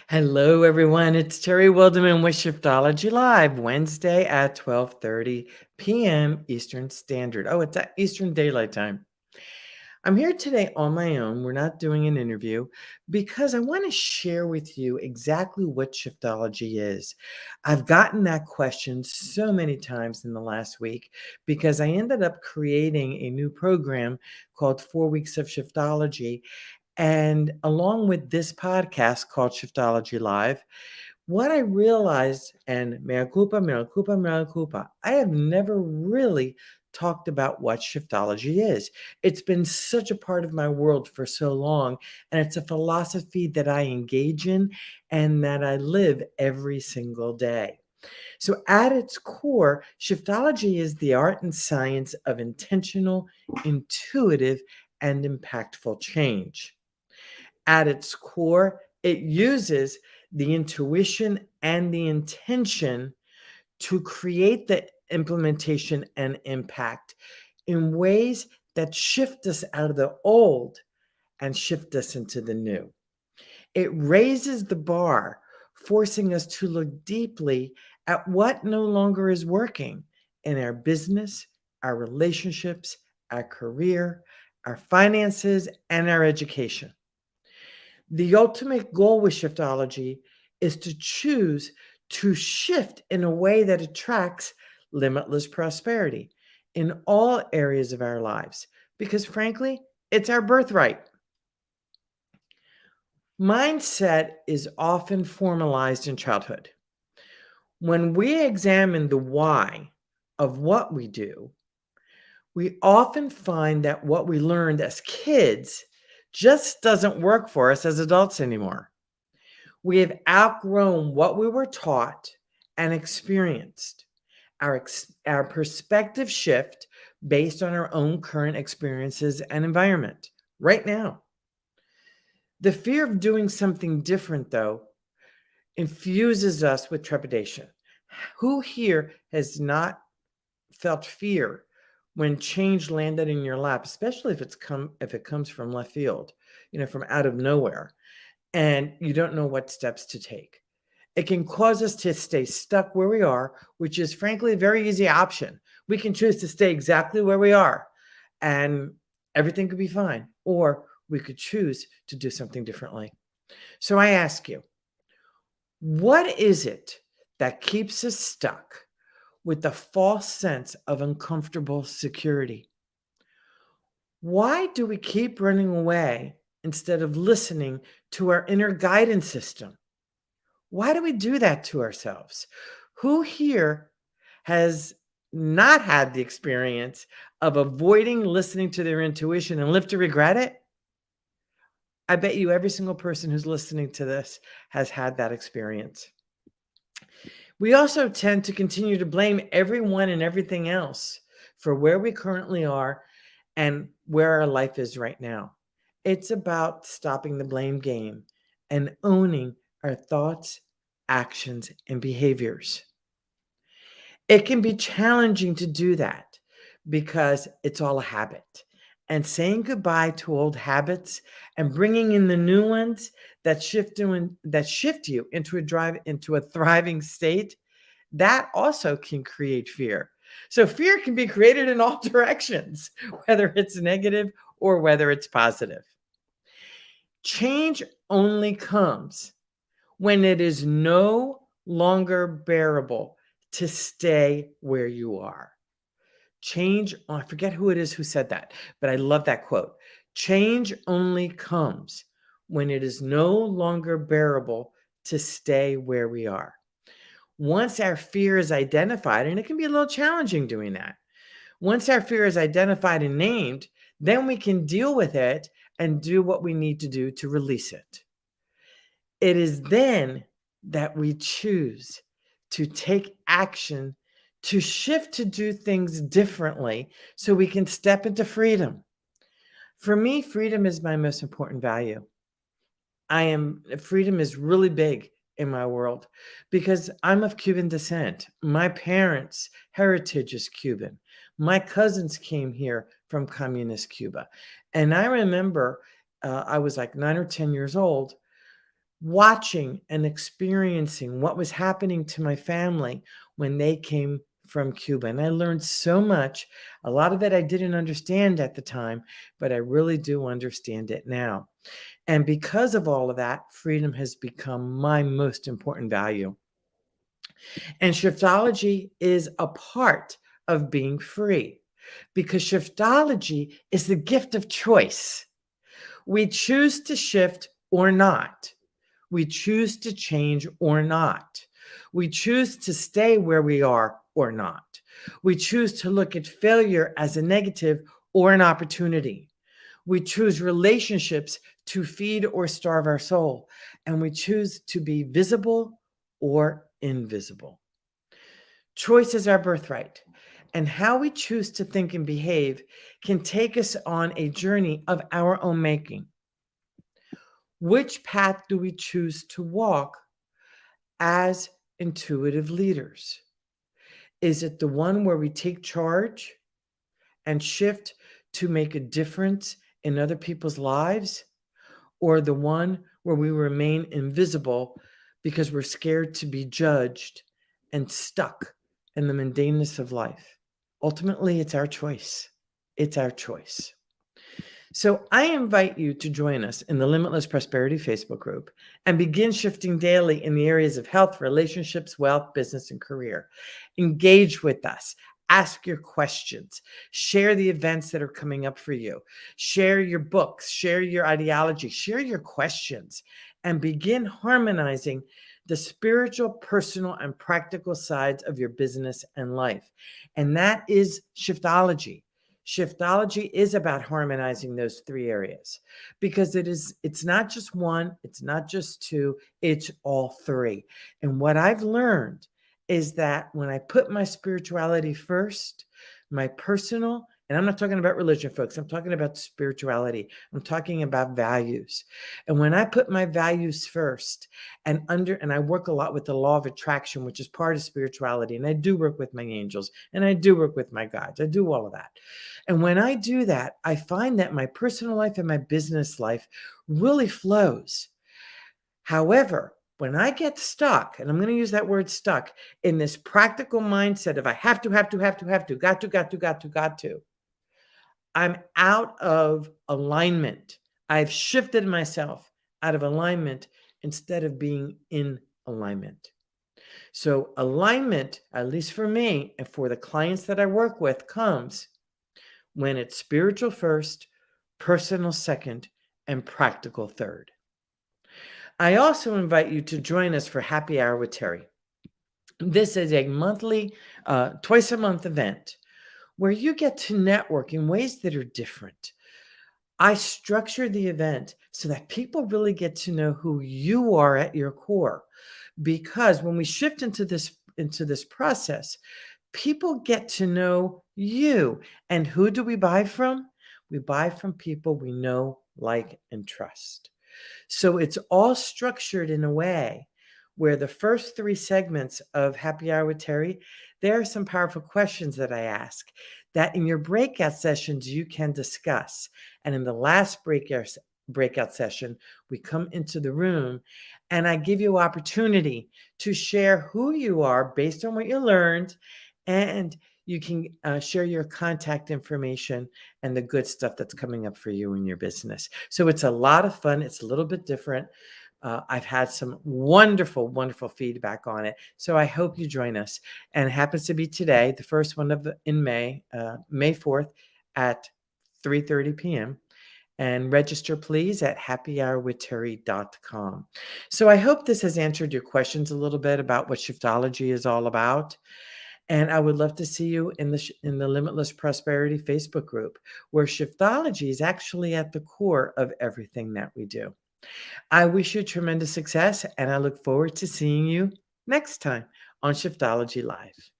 Hello, everyone. It's Terry Wildemann with SHIFTology Live, Wednesday at 12:30 p.m. Eastern Standard. Oh, it's at Eastern Daylight Time. I'm here today on my own. We're not doing an interview because I want to share with you exactly what Shiftology is. I've gotten that question so many times in the last week because I ended up creating a new program called 4 Weeks of Shiftology. And along with this podcast called Shiftology Live, what I realized, and mea culpa, I have never really talked about what shiftology is. It's been such a part of my world for so long, and it's a philosophy that I engage in and that I live every single day. So, at its core, shiftology is the art and science of intentional, intuitive, and impactful change. At its core, it uses the intuition and the intention to create the implementation and impact in ways that shift us out of the old and shift us into the new. It raises the bar, forcing us to look deeply at what no longer is working in our business, our relationships, our career, our finances, and our education. The ultimate goal with shiftology is to choose to shift in a way that attracts limitless prosperity in all areas of our lives, because frankly, it's our birthright. Mindset is often formalized in childhood. When we examine the why of what we do, we often find that what we learned as kids just doesn't work for us as adults anymore. We have outgrown what we were taught and experienced. Our perspective shift based on our own current experiences and environment right now. The fear of doing something different, though, infuses us with trepidation. Who here has not felt fear when change landed in your lap, especially if it comes from left field, from out of nowhere, and you don't know what steps to take? It can cause us to stay stuck where we are, which is frankly a very easy option. We can choose to stay exactly where we are and everything could be fine, or we could choose to do something differently. So I ask you, what is it that keeps us stuck with the false sense of uncomfortable security? Why do we keep running away instead of listening to our inner guidance system? Why do we do that to ourselves? Who here has not had the experience of avoiding listening to their intuition and live to regret it? I bet you every single person who's listening to this has had that experience. We also tend to continue to blame everyone and everything else for where we currently are and where our life is right now. It's about stopping the blame game and owning our thoughts, actions, and behaviors. It can be challenging to do that because it's all a habit. And saying goodbye to old habits and bringing in the new ones that shift you into a thriving state, that also can create fear. So fear can be created in all directions, whether it's negative or whether it's positive. Change only comes when it is no longer bearable to stay where you are. I forget who it is who said that, but I love that quote. Change only comes when it is no longer bearable to stay where we are. Once our fear is identified, and it can be a little challenging doing that. Once our fear is identified and named, then we can deal with it and do what we need to do to release it. It is then that we choose to take action, to shift to do things differently so we can step into freedom. For me, freedom is my most important value. Freedom is really big in my world because I'm of Cuban descent. My parents' heritage is Cuban. My cousins came here from communist Cuba. And I remember I was like 9 or 10 years old watching and experiencing what was happening to my family when they came from Cuba. And I learned so much. A lot of it I didn't understand at the time, but I really do understand it now. And because of all of that, freedom has become my most important value. And shiftology is a part of being free because shiftology is the gift of choice. We choose to shift or not. We choose to change or not. We choose to stay where we are or not. We choose to look at failure as a negative or an opportunity. We choose relationships to feed or starve our soul. And we choose to be visible or invisible. Choice is our birthright. And how we choose to think and behave can take us on a journey of our own making. Which path do we choose to walk as intuitive leaders? Is it the one where we take charge and shift to make a difference in other people's lives? Or the one where we remain invisible because we're scared to be judged and stuck in the mundaneness of life? Ultimately, it's our choice. It's our choice. So I invite you to join us in the Limitless Prosperity Facebook group and begin shifting daily in the areas of health, relationships, wealth, business, and career. Engage with us. Ask your questions. Share the events that are coming up for you. Share your books. Share your ideology. Share your questions and begin harmonizing the spiritual, personal, and practical sides of your business and life. And that is shiftology. Shiftology is about harmonizing those three areas because it's not just one, it's not just two, it's all three. And what I've learned is that when I put my spirituality first, my personal, and I'm not talking about religion, folks, I'm talking about spirituality. I'm talking about values. And when I put my values first and I work a lot with the law of attraction, which is part of spirituality, and I do work with my angels and I do work with my guides. I do all of that. And when I do that, I find that my personal life and my business life really flows. However, when I get stuck, and I'm going to use that word stuck, in this practical mindset of I have to, got to, I'm out of alignment. I've shifted myself out of alignment instead of being in alignment. So alignment, at least for me and for the clients that I work with, comes when it's spiritual first, personal second, and practical third. I also invite you to join us for Happy Hour with Terry. This is a monthly, twice a month event where you get to network in ways that are different. I structure the event so that people really get to know who you are at your core. Because when we shift into this process, people get to know you. And who do we buy from? We buy from people we know, like, and trust. So it's all structured in a way where the first three segments of Happy Hour with Terry, there are some powerful questions that I ask that in your breakout sessions you can discuss. And in the last breakout session, we come into the room and I give you opportunity to share who you are based on what you learned, and you can share your contact information and the good stuff that's coming up for you in your business. So it's a lot of fun. It's a little bit different. I've had some wonderful, wonderful feedback on it. So I hope you join us. And it happens to be today, the first one in May, May 4th at 3:30 p.m. And register, please, at happyhourwithterry.com. So I hope this has answered your questions a little bit about what shiftology is all about. And I would love to see you in the Limitless Prosperity Facebook group, where shiftology is actually at the core of everything that we do. I wish you tremendous success, and I look forward to seeing you next time on Shiftology Live.